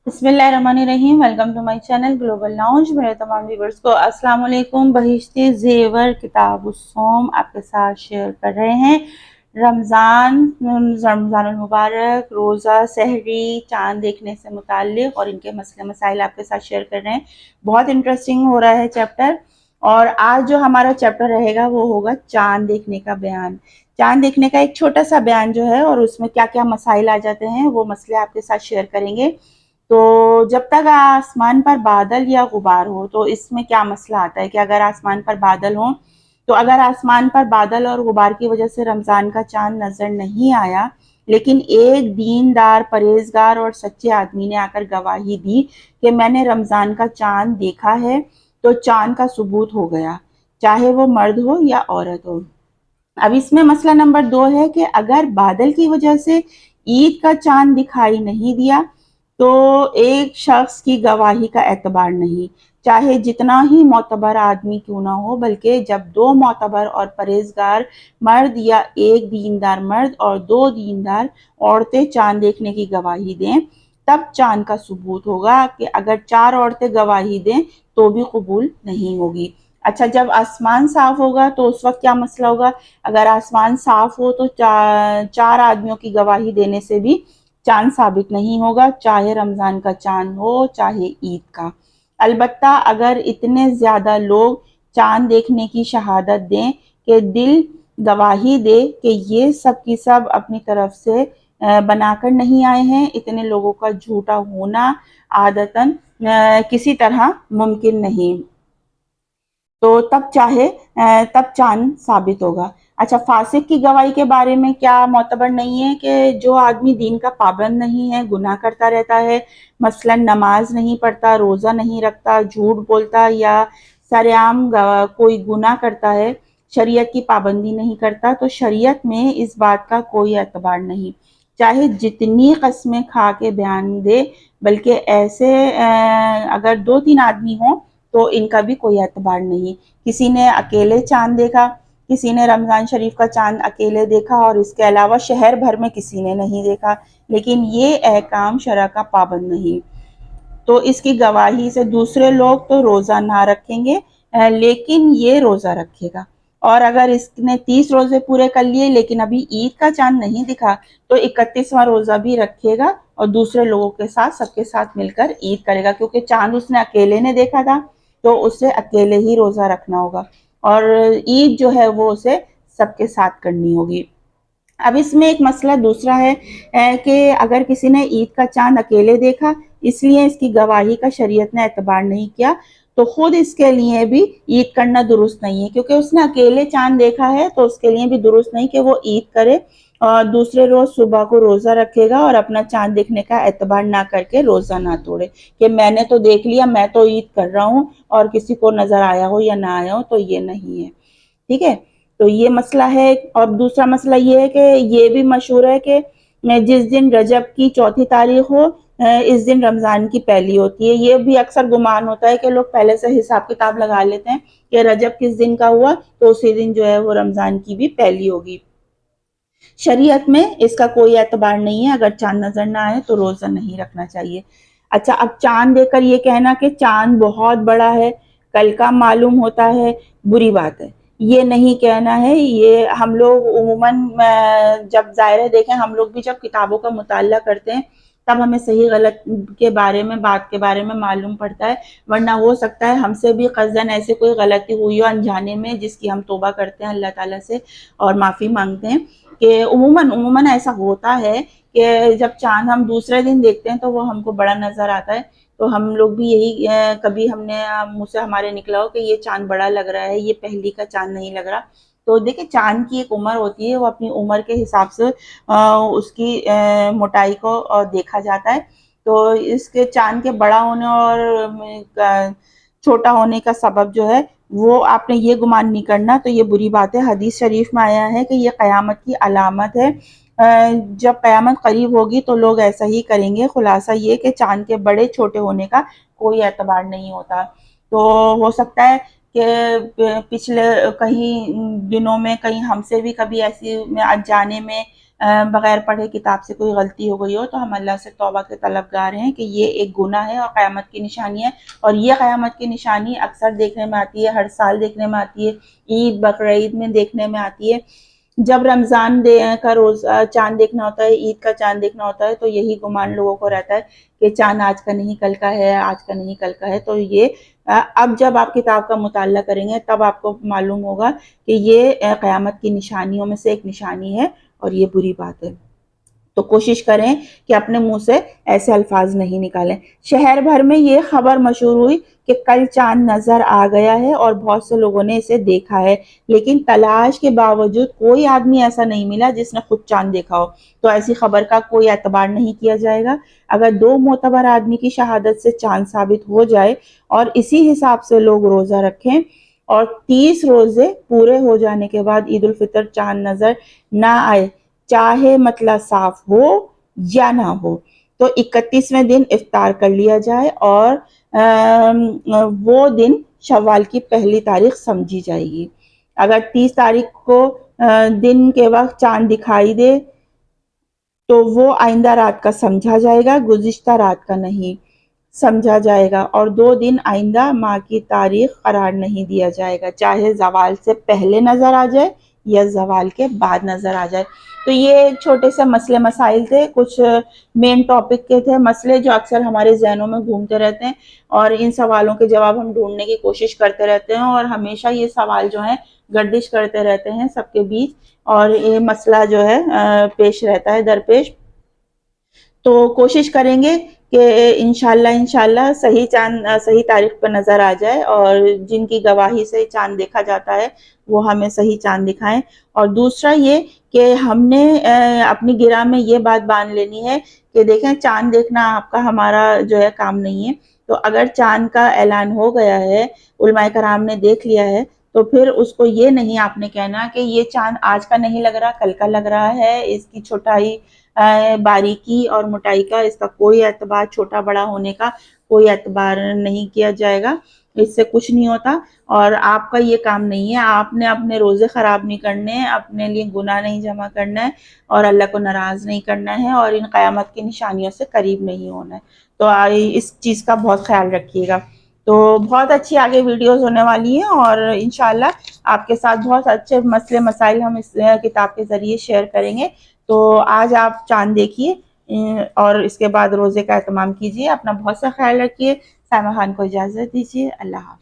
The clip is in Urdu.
بسم اللہ الرحمن الرحیم۔ Welcome to my channel global lounge. میرے تمام ویورز کو السلام علیکم۔ بہشتی زیور کتاب الصوم آپ کے ساتھ شیئر کر رہے ہیں۔ رمضان المبارک، روزہ، سحری، چاند دیکھنے سے متعلق اور ان کے مسئلے مسائل آپ کے ساتھ شیئر کر رہے ہیں۔ بہت انٹرسٹنگ ہو رہا ہے چیپٹر، اور آج جو ہمارا چیپٹر رہے گا وہ ہوگا چاند دیکھنے کا بیان۔ چاند دیکھنے کا ایک چھوٹا سا بیان جو ہے، اور اس میں کیا کیا مسائل آ جاتے ہیں وہ مسئلے آپ کے ساتھ شیئر کریں گے۔ تو جب تک آسمان پر بادل یا غبار ہو، تو اس میں کیا مسئلہ آتا ہے کہ اگر آسمان پر بادل ہوں، تو اگر آسمان پر بادل اور غبار کی وجہ سے رمضان کا چاند نظر نہیں آیا، لیکن ایک دیندار، پرہیزگار اور سچے آدمی نے آ کر گواہی دی کہ میں نے رمضان کا چاند دیکھا ہے، تو چاند کا ثبوت ہو گیا، چاہے وہ مرد ہو یا عورت ہو۔ اب اس میں مسئلہ نمبر 2 ہے کہ اگر بادل کی وجہ سے عید کا چاند دکھائی نہیں دیا، تو ایک شخص کی گواہی کا اعتبار نہیں، چاہے جتنا ہی معتبر آدمی کیوں نہ ہو، بلکہ جب 2 معتبر اور پرہیزگار مرد یا ایک دیندار مرد اور 2 دیندار عورتیں چاند دیکھنے کی گواہی دیں، تب چاند کا ثبوت ہوگا، کہ اگر 4 عورتیں گواہی دیں تو بھی قبول نہیں ہوگی۔ اچھا، جب آسمان صاف ہوگا تو اس وقت کیا مسئلہ ہوگا؟ اگر آسمان صاف ہو تو 4 آدمیوں کی گواہی دینے سے بھی چاند ثابت نہیں ہوگا، چاہے رمضان کا چاند ہو چاہے عید کا۔ البتہ اگر اتنے زیادہ لوگ چاند دیکھنے کی شہادت دیں کہ دل گواہی دے کہ یہ سب کی سب اپنی طرف سے بنا کر نہیں آئے ہیں، اتنے لوگوں کا جھوٹا ہونا عادتاً کسی طرح ممکن نہیں، تو تب چاند ثابت ہوگا۔ اچھا، فاسق کی گواہی کے بارے میں کیا معتبر نہیں ہے؟ کہ جو آدمی دین کا پابند نہیں ہے، گناہ کرتا رہتا ہے، مثلا نماز نہیں پڑھتا، روزہ نہیں رکھتا، جھوٹ بولتا، یا سرعام کوئی گناہ کرتا ہے، شریعت کی پابندی نہیں کرتا، تو شریعت میں اس بات کا کوئی اعتبار نہیں، چاہے جتنی قسمیں کھا کے بیان دے، بلکہ ایسے اگر 2-3 آدمی ہوں تو ان کا بھی کوئی اعتبار نہیں۔ کسی نے اکیلے چاند دیکھا، کسی نے رمضان شریف کا چاند اکیلے دیکھا، اور اس کے علاوہ شہر بھر میں کسی نے نہیں دیکھا، لیکن یہ احکام شرع کا پابند نہیں، تو اس کی گواہی سے دوسرے لوگ تو روزہ نہ رکھیں گے، لیکن یہ روزہ رکھے گا۔ اور اگر اس نے 30 روزے پورے کر لیے لیکن ابھی عید کا چاند نہیں دکھا، تو 31واں روزہ بھی رکھے گا، اور دوسرے لوگوں کے ساتھ، سب کے ساتھ مل کر عید کرے گا، کیونکہ چاند اس نے اکیلے نے دیکھا تھا، تو اسے اکیلے ہی روزہ رکھنا ہوگا، اور عید جو ہے وہ اسے سب کے ساتھ کرنی ہوگی۔ اب اس میں ایک مسئلہ دوسرا ہے کہ اگر کسی نے عید کا چاند اکیلے دیکھا، اس لیے اس کی گواہی کا شریعت نے اعتبار نہیں کیا، تو خود اس کے لیے بھی عید کرنا درست نہیں ہے، کیونکہ اس نے اکیلے چاند دیکھا ہے، تو اس کے لیے بھی درست نہیں کہ وہ عید کرے اور دوسرے روز صبح کو روزہ رکھے گا، اور اپنا چاند دیکھنے کا اعتبار نہ کر کے روزہ نہ توڑے، کہ میں نے تو دیکھ لیا، میں تو عید کر رہا ہوں، اور کسی کو نظر آیا ہو یا نہ آیا ہو، تو یہ نہیں ہے، ٹھیک ہے۔ تو یہ مسئلہ ہے۔ اور دوسرا مسئلہ یہ ہے کہ یہ بھی مشہور ہے کہ جس دن رجب کی 4 تاریخ ہو، اس دن رمضان کی پہلی ہوتی ہے۔ یہ بھی اکثر گمان ہوتا ہے کہ لوگ پہلے سے حساب کتاب لگا لیتے ہیں کہ رجب کس دن کا ہوا تو اسی دن جو ہے وہ رمضان کی بھی پہلی ہوگی۔ شریعت میں اس کا کوئی اعتبار نہیں ہے، اگر چاند نظر نہ آئے تو روزہ نہیں رکھنا چاہیے۔ اچھا، اب چاند دیکھ کر یہ کہنا کہ چاند بہت بڑا ہے، کل کا معلوم ہوتا ہے، بری بات ہے، یہ نہیں کہنا ہے۔ یہ ہم لوگ عموماً جب ظاہرہ دیکھیں، ہم لوگ بھی جب کتابوں کا مطالعہ کرتے ہیں تب ہمیں صحیح غلط کے بارے میں، بات کے بارے میں معلوم پڑتا ہے، ورنہ ہو سکتا ہے ہم سے بھی قصداً ایسے کوئی غلطی ہوئی ہو انجانے میں، جس کی ہم توبہ کرتے ہیں اللہ تعالیٰ سے اور معافی مانگتے ہیں، کہ عموماً ایسا ہوتا ہے کہ جب چاند ہم دوسرے دن دیکھتے ہیں تو وہ ہم کو بڑا نظر آتا ہے، تو ہم لوگ بھی یہی کبھی ہم نے منہ سے ہمارے نکلا ہو کہ یہ چاند بڑا لگ رہا ہے، یہ پہلی کا چاند نہیں لگ رہا، تو دیکھیں چاند کی ایک عمر ہوتی ہے، وہ اپنی عمر کے حساب سے اس کی موٹائی کو دیکھا جاتا ہے، تو اس کے چاند کے بڑا ہونے اور چھوٹا ہونے کا سبب جو ہے وہ آپ نے یہ گمان نہیں کرنا، تو یہ بری بات ہے۔ حدیث شریف میں آیا ہے کہ یہ قیامت کی علامت ہے، جب قیامت قریب ہوگی تو لوگ ایسا ہی کریں گے۔ خلاصہ یہ کہ چاند کے بڑے چھوٹے ہونے کا کوئی اعتبار نہیں ہوتا، تو ہو سکتا ہے کہ پچھلے کہیں دنوں میں کہیں ہم سے بھی کبھی ایسی جانے میں بغیر پڑھے کتاب سے کوئی غلطی ہو گئی ہو تو ہم اللہ سے توبہ کے طلبگار ہیں کہ یہ ایک گناہ ہے اور قیامت کی نشانی ہے، اور یہ قیامت کی نشانی اکثر دیکھنے میں آتی ہے، ہر سال دیکھنے میں آتی ہے، عید بقرعید میں دیکھنے میں آتی ہے۔ جب رمضان کا روز چاند دیکھنا ہوتا ہے، عید کا چاند دیکھنا ہوتا ہے، تو یہی گمان لوگوں کو رہتا ہے کہ چاند آج کا نہیں کل کا ہے، آج کا نہیں کل کا ہے۔ تو یہ اب جب آپ کتاب کا مطالعہ کریں گے تب آپ کو معلوم ہوگا کہ یہ قیامت کی نشانیوں میں سے ایک نشانی ہے اور یہ بری بات ہے۔ تو کوشش کریں کہ اپنے منہ سے ایسے الفاظ نہیں نکالیں۔ شہر بھر میں یہ خبر مشہور ہوئی کہ کل چاند نظر آ گیا ہے اور بہت سے لوگوں نے اسے دیکھا ہے، لیکن تلاش کے باوجود کوئی آدمی ایسا نہیں ملا جس نے خود چاند دیکھا ہو۔ تو ایسی خبر کا کوئی اعتبار نہیں کیا جائے گا۔ اگر 2 معتبر آدمی کی شہادت سے چاند ثابت ہو جائے اور اسی حساب سے لوگ روزہ رکھیں اور 30 روزے پورے ہو جانے کے بعد عید الفطر چاند نظر نہ آئے، چاہے مطلع صاف ہو یا نہ ہو، تو 31ویں دن افطار کر لیا جائے اور وہ دن شوال کی پہلی تاریخ سمجھی جائے گی۔ اگر 30 تاریخ کو دن کے وقت چاند دکھائی دے تو وہ آئندہ رات کا سمجھا جائے گا، گزشتہ رات کا نہیں سمجھا جائے گا، اور 2 دن آئندہ ماہ کی تاریخ قرار نہیں دیا جائے گا، چاہے زوال سے پہلے نظر آ جائے یا زوال کے بعد نظر آ جائے۔ تو یہ چھوٹے سے مسئلے مسائل تھے، کچھ مین ٹاپک کے تھے مسئلے جو اکثر ہمارے ذہنوں میں گھومتے رہتے ہیں، اور ان سوالوں کے جواب ہم ڈھونڈنے کی کوشش کرتے رہتے ہیں، اور ہمیشہ یہ سوال جو ہیں گردش کرتے رہتے ہیں سب کے بیچ، اور یہ مسئلہ جو ہے پیش رہتا ہے درپیش۔ تو کوشش کریں گے کہ انشاءاللہ صحیح تاریخ پر نظر آ جائے، اور جن کی گواہی سے چاند دیکھا جاتا ہے وہ ہمیں صحیح چاند دکھائیں۔ اور دوسرا یہ کہ ہم نے اپنی گرہ میں یہ بات باندھ لینی ہے کہ دیکھیں چاند دیکھنا آپ کا ہمارا جو ہے کام نہیں ہے، تو اگر چاند کا اعلان ہو گیا ہے، علماء کرام نے دیکھ لیا ہے، تو پھر اس کو یہ نہیں آپ نے کہنا کہ یہ چاند آج کا نہیں لگ رہا کل کا لگ رہا ہے، اس کی چھوٹائی باریکی اور موٹائی کا اس کا کوئی اعتبار، چھوٹا بڑا ہونے کا کوئی اعتبار نہیں کیا جائے گا، اس سے کچھ نہیں ہوتا، اور آپ کا یہ کام نہیں ہے۔ آپ نے اپنے روزے خراب نہیں کرنے ہیں، اپنے لیے گناہ نہیں جمع کرنا ہے، اور اللہ کو ناراض نہیں کرنا ہے، اور ان قیامت کی نشانیوں سے قریب نہیں ہونا ہے۔ تو اس چیز کا بہت خیال رکھیے گا۔ تو بہت اچھی آگے ویڈیوز ہونے والی ہیں، اور انشاءاللہ آپ کے ساتھ بہت اچھے مسئلے مسائل ہم اس کتاب کے ذریعے شیئر کریں گے۔ تو آج آپ چاند دیکھیے اور اس کے بعد روزے کا اہتمام کیجیے، اپنا بہت سا خیال رکھیے۔ سائمہ خان کو اجازت دیجیے، اللہ حافظ۔